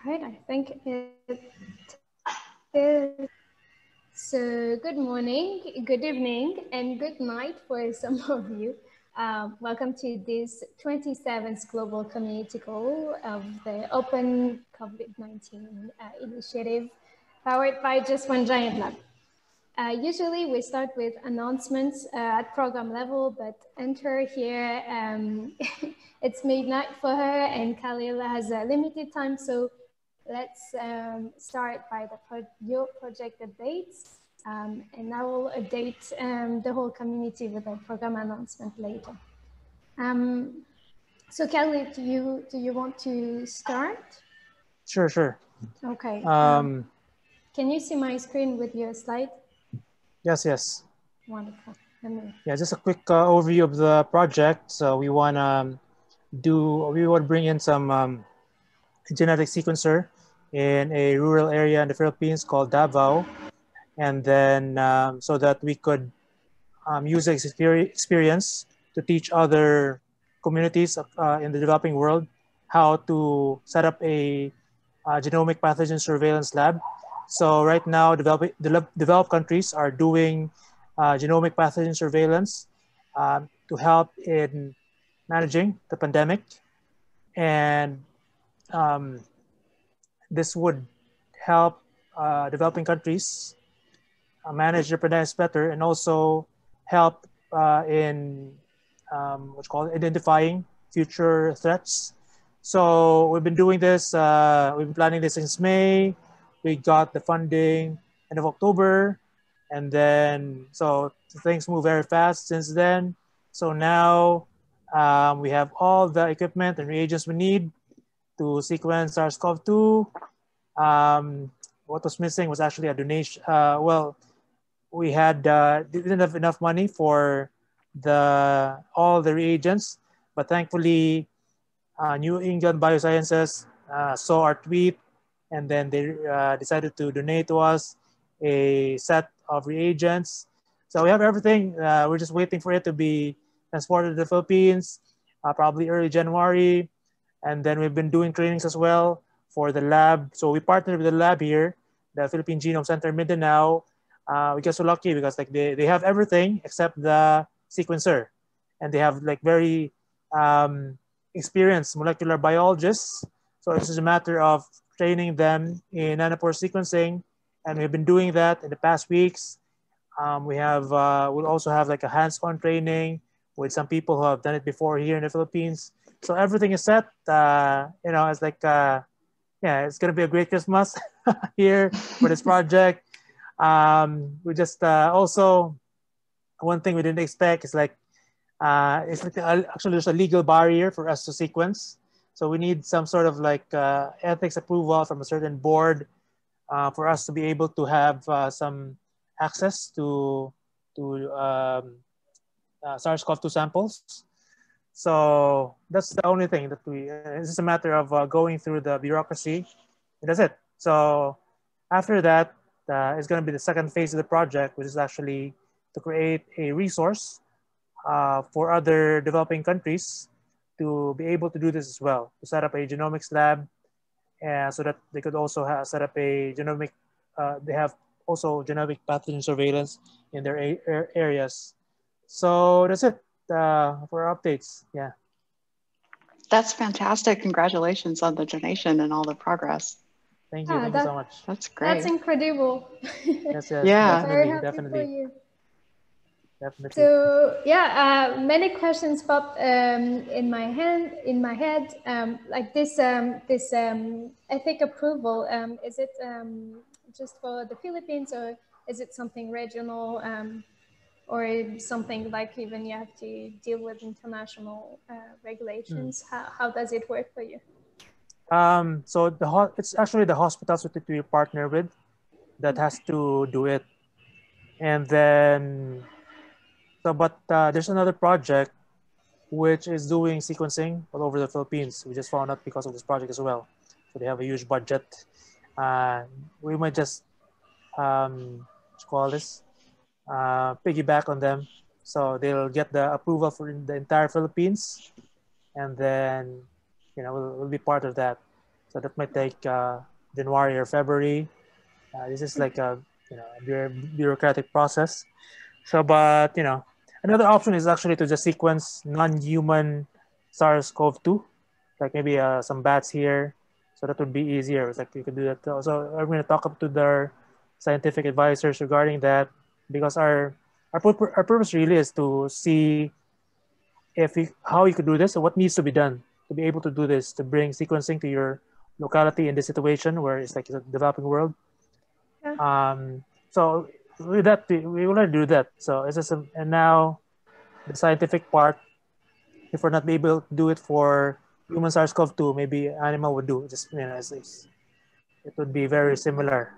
right, I think it is. So good morning, good evening, and good night for some of you. Welcome to this 27th Global Community Call of the Open COVID-19 initiative powered by Just One Giant Lab. Usually we start with announcements at program level, but enter here, it's midnight for her and Khalil has a limited time. So let's start by your project updates. And I will update the whole community with a program announcement later. So Khalil, do you want to start? Sure. Okay. Can you see my screen with your slide? Yes. Wonderful. Yeah, just a quick overview of the project. So we want to bring in some genetic sequencer in a rural area in the Philippines called Davao, and then so that we could use the experience to teach other communities in the developing world how to set up a genomic pathogen surveillance lab. So right now, developed countries are doing genomic pathogen surveillance to help in managing the pandemic, and this would help developing countries manage their pandemics better, and also help in what's called identifying future threats. So we've been doing this, we've been planning this since May. We got the funding end of October, and then so things move very fast since then. So now we have all the equipment and reagents we need to sequence SARS-CoV-2. What was missing was actually a donation. We didn't have enough money for all the reagents, but thankfully New England Biosciences saw our tweet, and then they decided to donate to us a set of reagents. So we have everything. We're just waiting for it to be transported to the Philippines, probably early January. And then we've been doing trainings as well for the lab. So we partnered with the lab here, the Philippine Genome Center Mindanao. We get so lucky because like they have everything except the sequencer, and they have like very experienced molecular biologists. So it's just a matter of training them in nanopore sequencing, and we've been doing that in the past weeks. We'll also have like a hands-on training with some people who have done it before here in the Philippines. So everything is set. It's like it's gonna be a great Christmas here for this project. We just also, one thing we didn't expect is like actually there's a legal barrier for us to sequence. So we need some sort of like ethics approval from a certain board for us to be able to have some access to SARS-CoV-2 samples. So that's the only thing that it's just a matter of going through the bureaucracy. And that's it. So after that, it's going to be the second phase of the project, which is actually to create a resource for other developing countries to be able to do this as well, to set up a genomics lab, so that they could also set up a genomic, they have also genomic pathogen surveillance in their areas. So that's it for our updates. Yeah. That's fantastic. Congratulations on the donation and all the progress. Thank you so much. That's great. That's incredible. Yes, yeah. Very happy for you. Definitely. So many questions popped in my head. Like this ethic approval. Is it just for the Philippines, or is it something regional, or something like even you have to deal with international regulations? How does it work for you? So it's actually the hospitals that we partner with that has to do it, and then. But there's another project which is doing sequencing all over the Philippines. We just found out because of this project as well. So they have a huge budget. We might just piggyback on them. So they'll get the approval for the entire Philippines, and then we'll be part of that. So that might take January or February. This is like a bureaucratic process. So, but another option is actually to just sequence non-human SARS-CoV-2, like maybe some bats here. So that would be easier. It's like you could do that. So I'm going to talk up to their scientific advisors regarding that, because our purpose really is to see how you could do this and what needs to be done to be able to do this, to bring sequencing to your locality in this situation where it's like it's a developing world. So with that, we already do that. So it's just and now the scientific part, if we're not able to do it for human SARS-CoV-2, maybe animal would do. Just it would be very similar.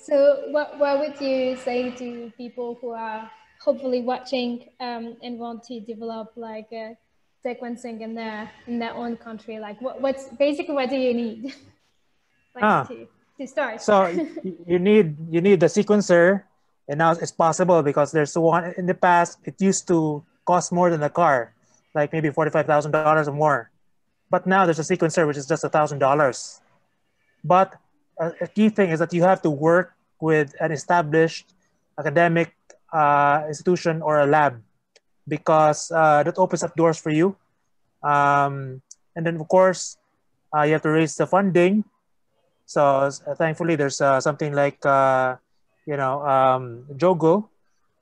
So what would you say to people who are hopefully watching and want to develop like sequencing in their own country? Like what do you need like to start? So you need the sequencer, and now it's possible because there's one in the past. It used to cost more than a car, like maybe $45,000 or more. But now there's a sequencer which is just $1,000. But a key thing is that you have to work with an established academic institution or a lab, because that opens up doors for you. And then of course you have to raise the funding. So thankfully there's something like JOGL,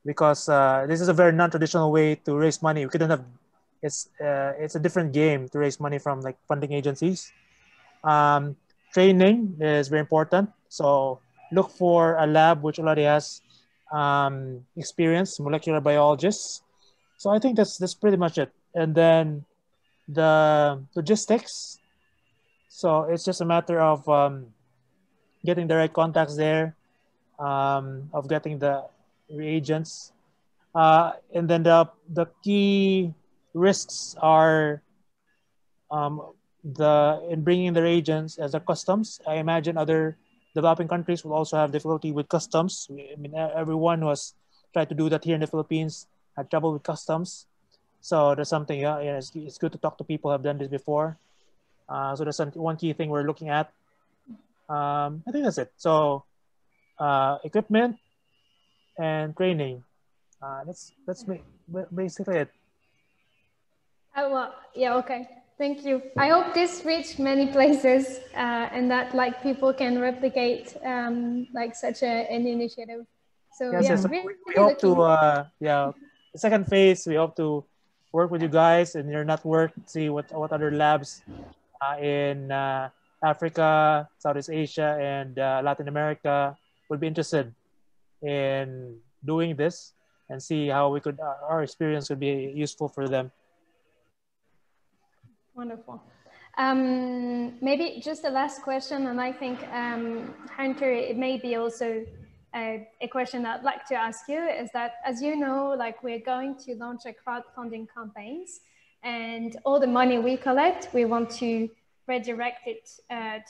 because this is a very non-traditional way to raise money. We couldn't have it's a different game to raise money from like funding agencies. Training is very important. So look for a lab which already has experienced molecular biologists. So I think that's pretty much it. And then the logistics. So it's just a matter of getting the right contacts there, of getting the reagents. And then the key risks are in bringing the reagents as a customs. I imagine other developing countries will also have difficulty with customs. I mean, everyone who has tried to do that here in the Philippines had trouble with customs. So there's something, it's good to talk to people who have done this before. So that's one key thing we're looking at. I think that's it. So equipment and training. That's basically it. Oh, well, yeah, okay. Thank you. I hope this reached many places and that like people can replicate like such an initiative. So yes. So really we hope to the second phase. We hope to work with you guys in your network, see what other labs in Africa, Southeast Asia, and Latin America would be interested in doing this, and see how we could our experience would be useful for them. Wonderful. Maybe just the last question, and I think Hunter, it may be also a question I'd like to ask you is that, as you know, like we're going to launch a crowdfunding campaigns, and all the money we collect, we want to redirect it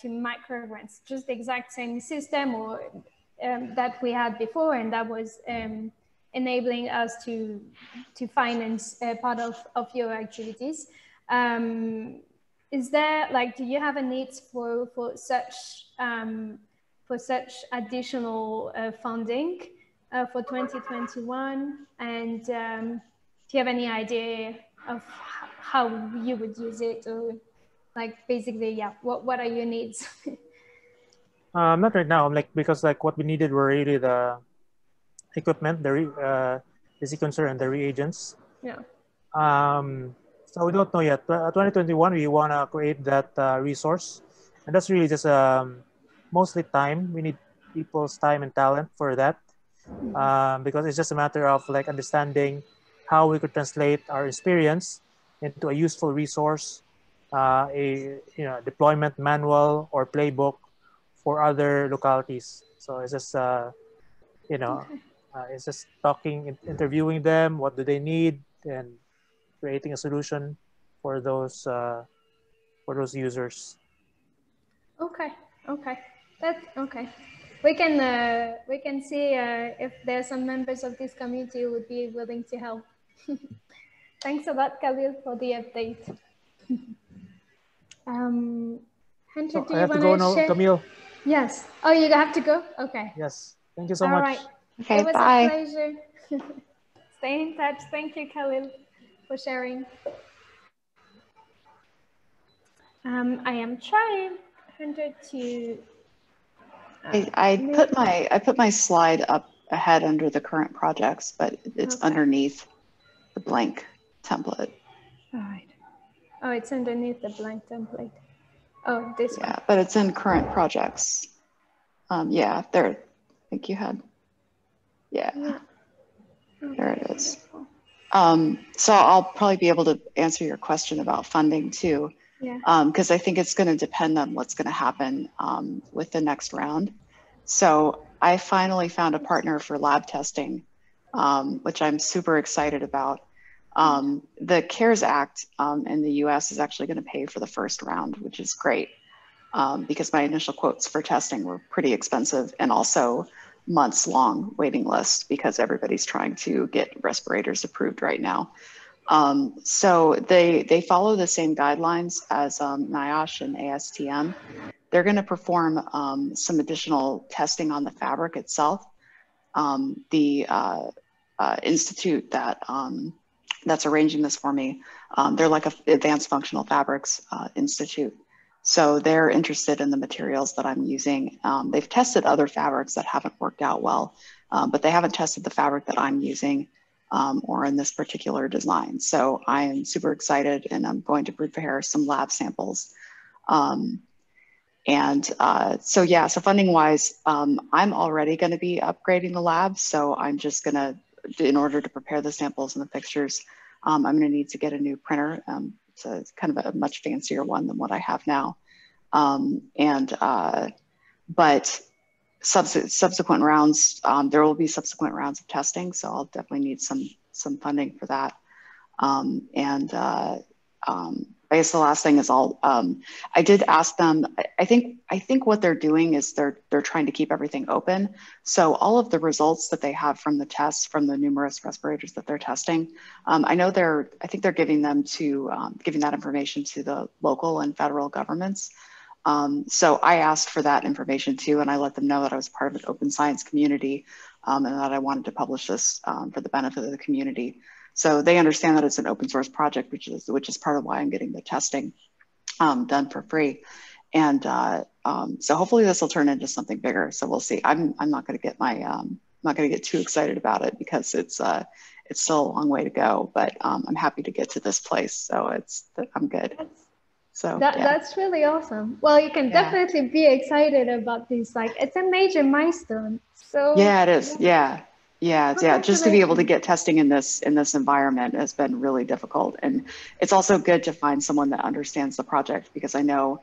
to micro grants, just the exact same system or that we had before, and that was enabling us to finance part of your activities. Is there like, do you have a need for such additional funding for 2021? And do you have any idea of how you would use it, or like basically, yeah, what are your needs? Not right now. Because what we needed were really the equipment, the sequencer, and the reagents. Yeah. So we don't know yet. 2021, we want to create that resource, and that's really just mostly time. We need people's time and talent for that, because it's just a matter of like understanding how we could translate our experience into a useful resource, a deployment manual or playbook for other localities. So it's just it's just interviewing them, what do they need, and creating a solution for those users. Okay. That's okay. We can see if there are some members of this community who would be willing to help. Thanks a lot, Khalil, for the update. Hunter, So do I you have to want go to now, share? Camille. Yes. Oh, you have to go? Okay. Yes. Thank you so All much. right. Okay, It was bye. a pleasure. Stay in touch. Thank you, Khalil, for sharing. I am trying, Hunter, to I put my slide up ahead under the current projects, but it's okay. underneath the blank template. All right. Oh, it's underneath the blank template. Oh, this one. Yeah, but it's in current projects. Yeah, there. I think you had. Yeah, Yeah. there Okay, it is. wonderful. So I'll probably be able to answer your question about funding too, Yeah. because I think it's going to depend on what's going to happen with the next round. So I finally found a partner for lab testing, which I'm super excited about. The CARES Act in the US is actually going to pay for the first round, which is great because my initial quotes for testing were pretty expensive and also months long waiting lists because everybody's trying to get respirators approved right now. So they follow the same guidelines as NIOSH and ASTM. They're going to perform some additional testing on the fabric itself. The institute that that's arranging this for me, they're like an Advanced Functional Fabrics Institute. So they're interested in the materials that I'm using. They've tested other fabrics that haven't worked out well, but they haven't tested the fabric that I'm using or in this particular design. So I am super excited and I'm going to prepare some lab samples. So yeah, so funding wise, I'm already going to be upgrading the lab. So I'm just going to, in order to prepare the samples and the fixtures, I'm going to need to get a new printer. So it's kind of a much fancier one than what I have now. But subsequent rounds, there will be subsequent rounds of testing. So I'll definitely need some funding for that. I guess the last thing is I did ask them, I think what they're doing is they're trying to keep everything open. So all of the results that they have from the tests, from the numerous respirators that they're testing, I think they're giving that information to the local and federal governments. So I asked for that information too, and I let them know that I was part of an open science community and that I wanted to publish this for the benefit of the community. So they understand that it's an open source project, which is part of why I'm getting the testing done for free. And so hopefully this will turn into something bigger. So we'll see. I'm not going to get I'm not going to get too excited about it because it's still a long way to go. But I'm happy to get to this place. So I'm good. So That's really awesome. Well, you can definitely be excited about this. Like, it's a major milestone. So yeah, it is. Yeah. Just to be able to get testing in this environment has been really difficult, and it's also good to find someone that understands the project because I know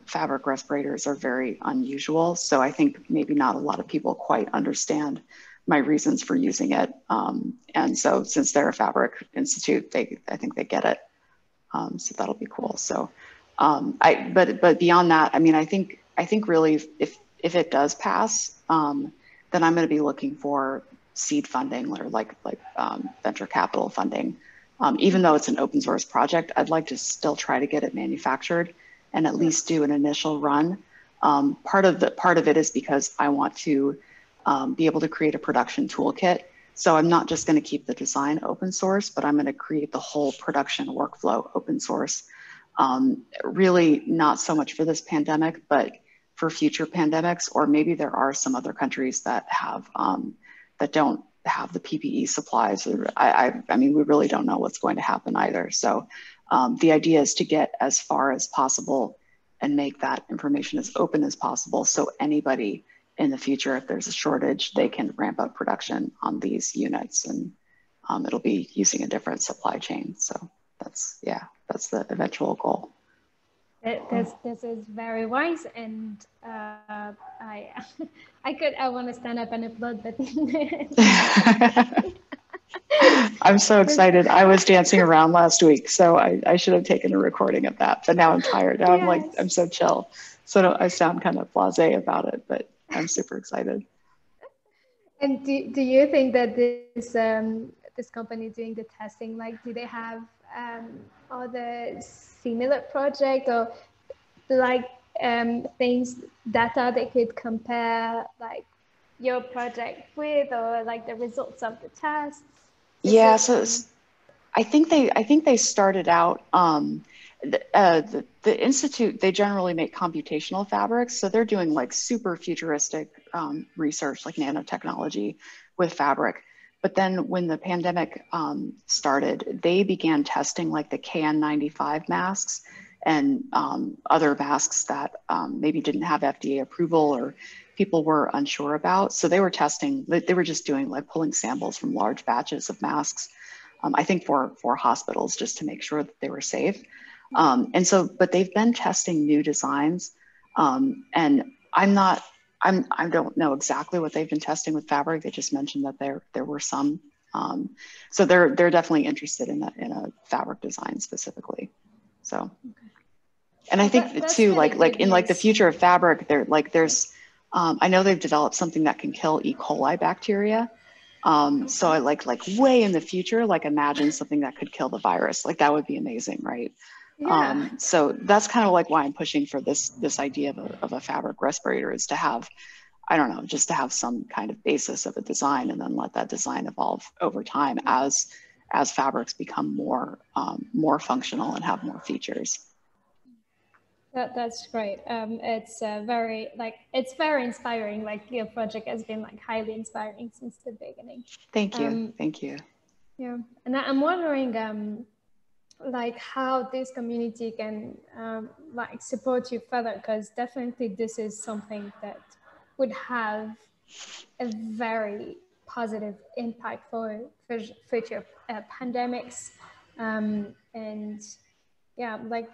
fabric respirators are very unusual. So I think maybe not a lot of people quite understand my reasons for using it. And so since they're a fabric institute, I think they get it. So that'll be cool. So, but beyond that, I mean, I think really if it does pass, then I'm going to be looking for seed funding or like venture capital funding. Even though it's an open source project, I'd like to still try to get it manufactured and at least do an initial run. Part of it is because I want to be able to create a production toolkit. So I'm not just going to keep the design open source, but I'm going to create the whole production workflow open source. Really not so much for this pandemic, but for future pandemics, or maybe there are some other countries that have that don't have the PPE supplies. I mean, we really don't know what's going to happen either. So the idea is to get as far as possible and make that information as open as possible. So anybody in the future, if there's a shortage, they can ramp up production on these units, and it'll be using a different supply chain. So that's the eventual goal. This is very wise, and I want to stand up and applaud, but I'm so excited. I was dancing around last week, so I should have taken a recording of that. But now I'm tired. Now I'm so chill. So I sound kind of blasé about it, but I'm super excited. And do you think that this company doing the testing, like, do they have other similar project, or like things, data they could compare like your project with, or like the results of the tests? Yeah, so I think they started out, the institute, they generally make computational fabrics, so they're doing like super futuristic research like nanotechnology with fabric. But then when the pandemic started, they began testing like the KN95 masks and other masks that maybe didn't have FDA approval or people were unsure about. So they were testing, they were just doing like pulling samples from large batches of masks, I think for hospitals, just to make sure that they were safe. And so, but they've been testing new designs, and I don't know exactly what they've been testing with fabric. They just mentioned that there were some, so they're definitely interested in a fabric design specifically. So, and I think too, really like in like the future of fabric, there's, I know they've developed something that can kill E. coli bacteria. So I like way in the future, like imagine something that could kill the virus. Like that would be amazing, right? Yeah. So that's kind of like why I'm pushing for this idea of a fabric respirator, is to have, I don't know, just to have some kind of basis of a design, and then let that design evolve over time as fabrics become more functional and have more features. That's great. It's it's very inspiring. Like your project has been like highly inspiring since the beginning. Thank you. Thank you. Yeah, and I'm wondering, like how this community can like support you further, because definitely this is something that would have a very positive impact for future pandemics, and yeah, like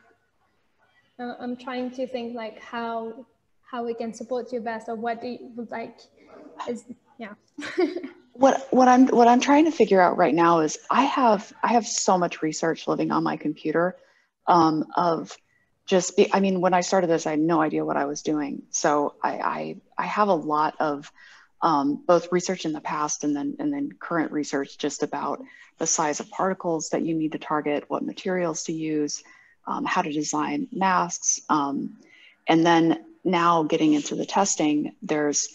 I'm trying to think like how we can support you best, or what do you would like is, yeah. What I'm trying to figure out right now is I have so much research living on my computer, of just I mean, when I started this, I had no idea what I was doing. So I have a lot of both research in the past and then current research just about the size of particles that you need to target, what materials to use, how to design masks, and then now getting into the testing, there's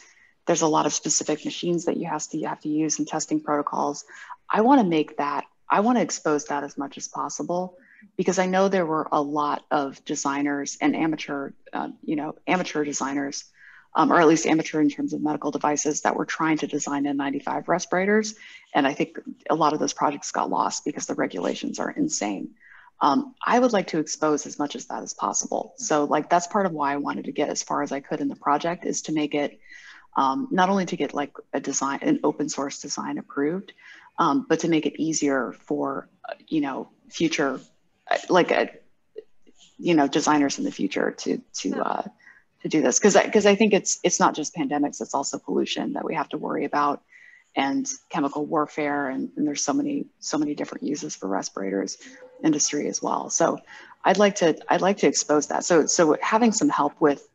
a lot of specific machines that you have to use in testing protocols. I want to expose that as much as possible, because I know there were a lot of designers and amateur designers, or at least amateur in terms of medical devices, that were trying to design N95 respirators. And I think a lot of those projects got lost because the regulations are insane. I would like to expose as much of that as possible. So like, that's part of why I wanted to get as far as I could in the project, is to make it, not only to get like an open source design approved, but to make it easier for, future, designers in the future to do this. Cause I think it's not just pandemics, it's also pollution that we have to worry about, and chemical warfare. And there's so many different uses for respirators industry as well. So I'd like to expose that. So having some help with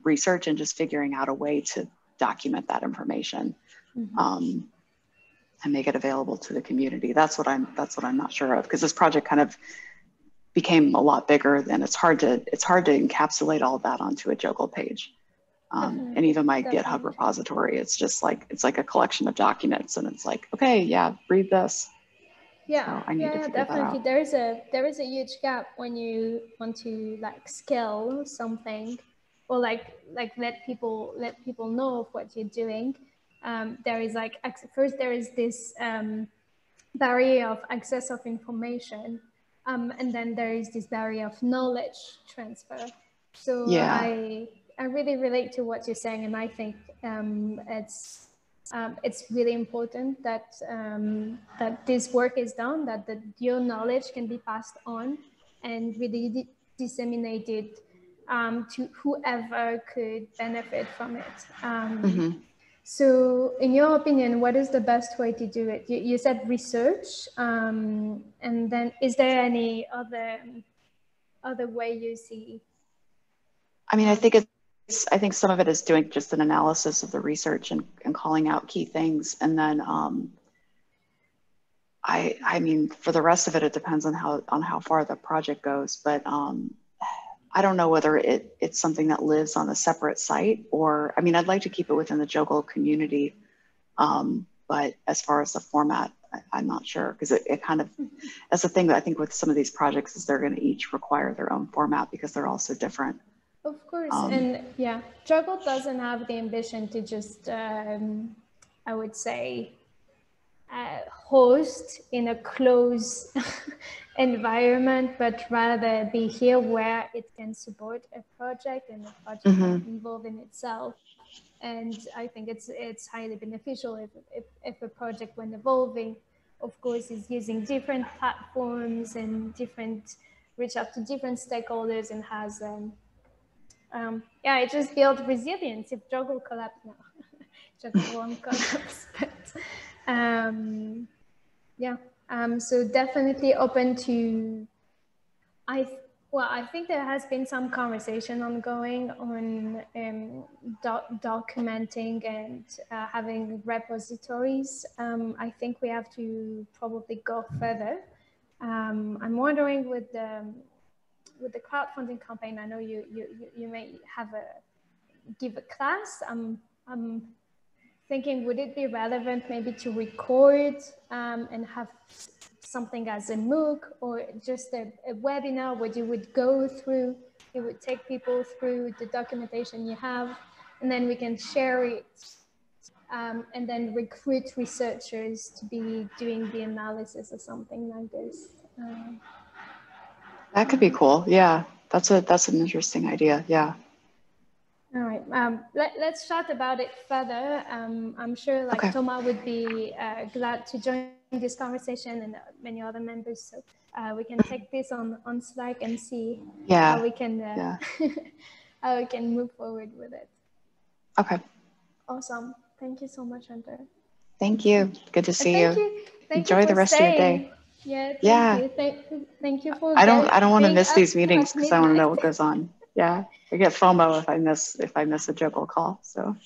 research and just figuring out a way to document that information, and make it available to the community. That's what I'm not sure of, because this project kind of became a lot bigger, and it's hard to encapsulate all of that onto a JOGL page. And even my GitHub repository, it's just like, it's like a collection of documents, and it's like, okay, yeah, read this. Yeah, so I need to figure definitely. that out. There is a huge gap when you want to like scale something, or like let people know of what you're doing. There is like, first there is this barrier of access of information, and then there is this barrier of knowledge transfer. So Yeah. I really relate to what you're saying, and I think it's really important that that this work is done, that your knowledge can be passed on and really disseminated to whoever could benefit from it. So in your opinion, what is the best way to do it? You said research, and then is there any other way you see? I mean, I think some of it is doing just an analysis of the research and calling out key things. And then I mean, for the rest of it, it depends on how far the project goes. But I don't know whether it's something that lives on a separate site, or, I mean, I'd like to keep it within the JOGL community. But as far as the format, I'm not sure, because it kind of, that's the thing that I think with some of these projects is they're going to each require their own format because they're all so different. Of course, and yeah, JOGL doesn't have the ambition to just, I would say, host in a closed environment, but rather be here where it can support a project and the project can evolve in itself. And I think it's highly beneficial if a project, when evolving, of course, is using different platforms and reach out to different stakeholders and has, yeah, it just builds resilience. If JOGL collapse, no, JOGL won't collapse, but yeah, so definitely open to, I think there has been some conversation ongoing on documenting and having repositories. I think we have to probably go further. I'm wondering with the crowdfunding campaign, I know you may give a class. I'm thinking, would it be relevant maybe to record and have something as a MOOC or just a webinar where you would go through, you would take people through the documentation you have, and then we can share it and then recruit researchers to be doing the analysis or something like this. That could be cool. Yeah, that's an interesting idea. Yeah. All right, let's chat about it further. I'm sure like Thomas would be glad to join this conversation, and many other members. So we can take this on Slack and see how we can how we can move forward with it. Okay. Awesome. Thank you so much, Hunter. Thank you. Good to see you. Enjoy the rest of your day. Yeah. Thank you for. I don't want to miss these meetings because I want to know what goes on. Yeah, I get FOMO if I miss a JOGL call. So.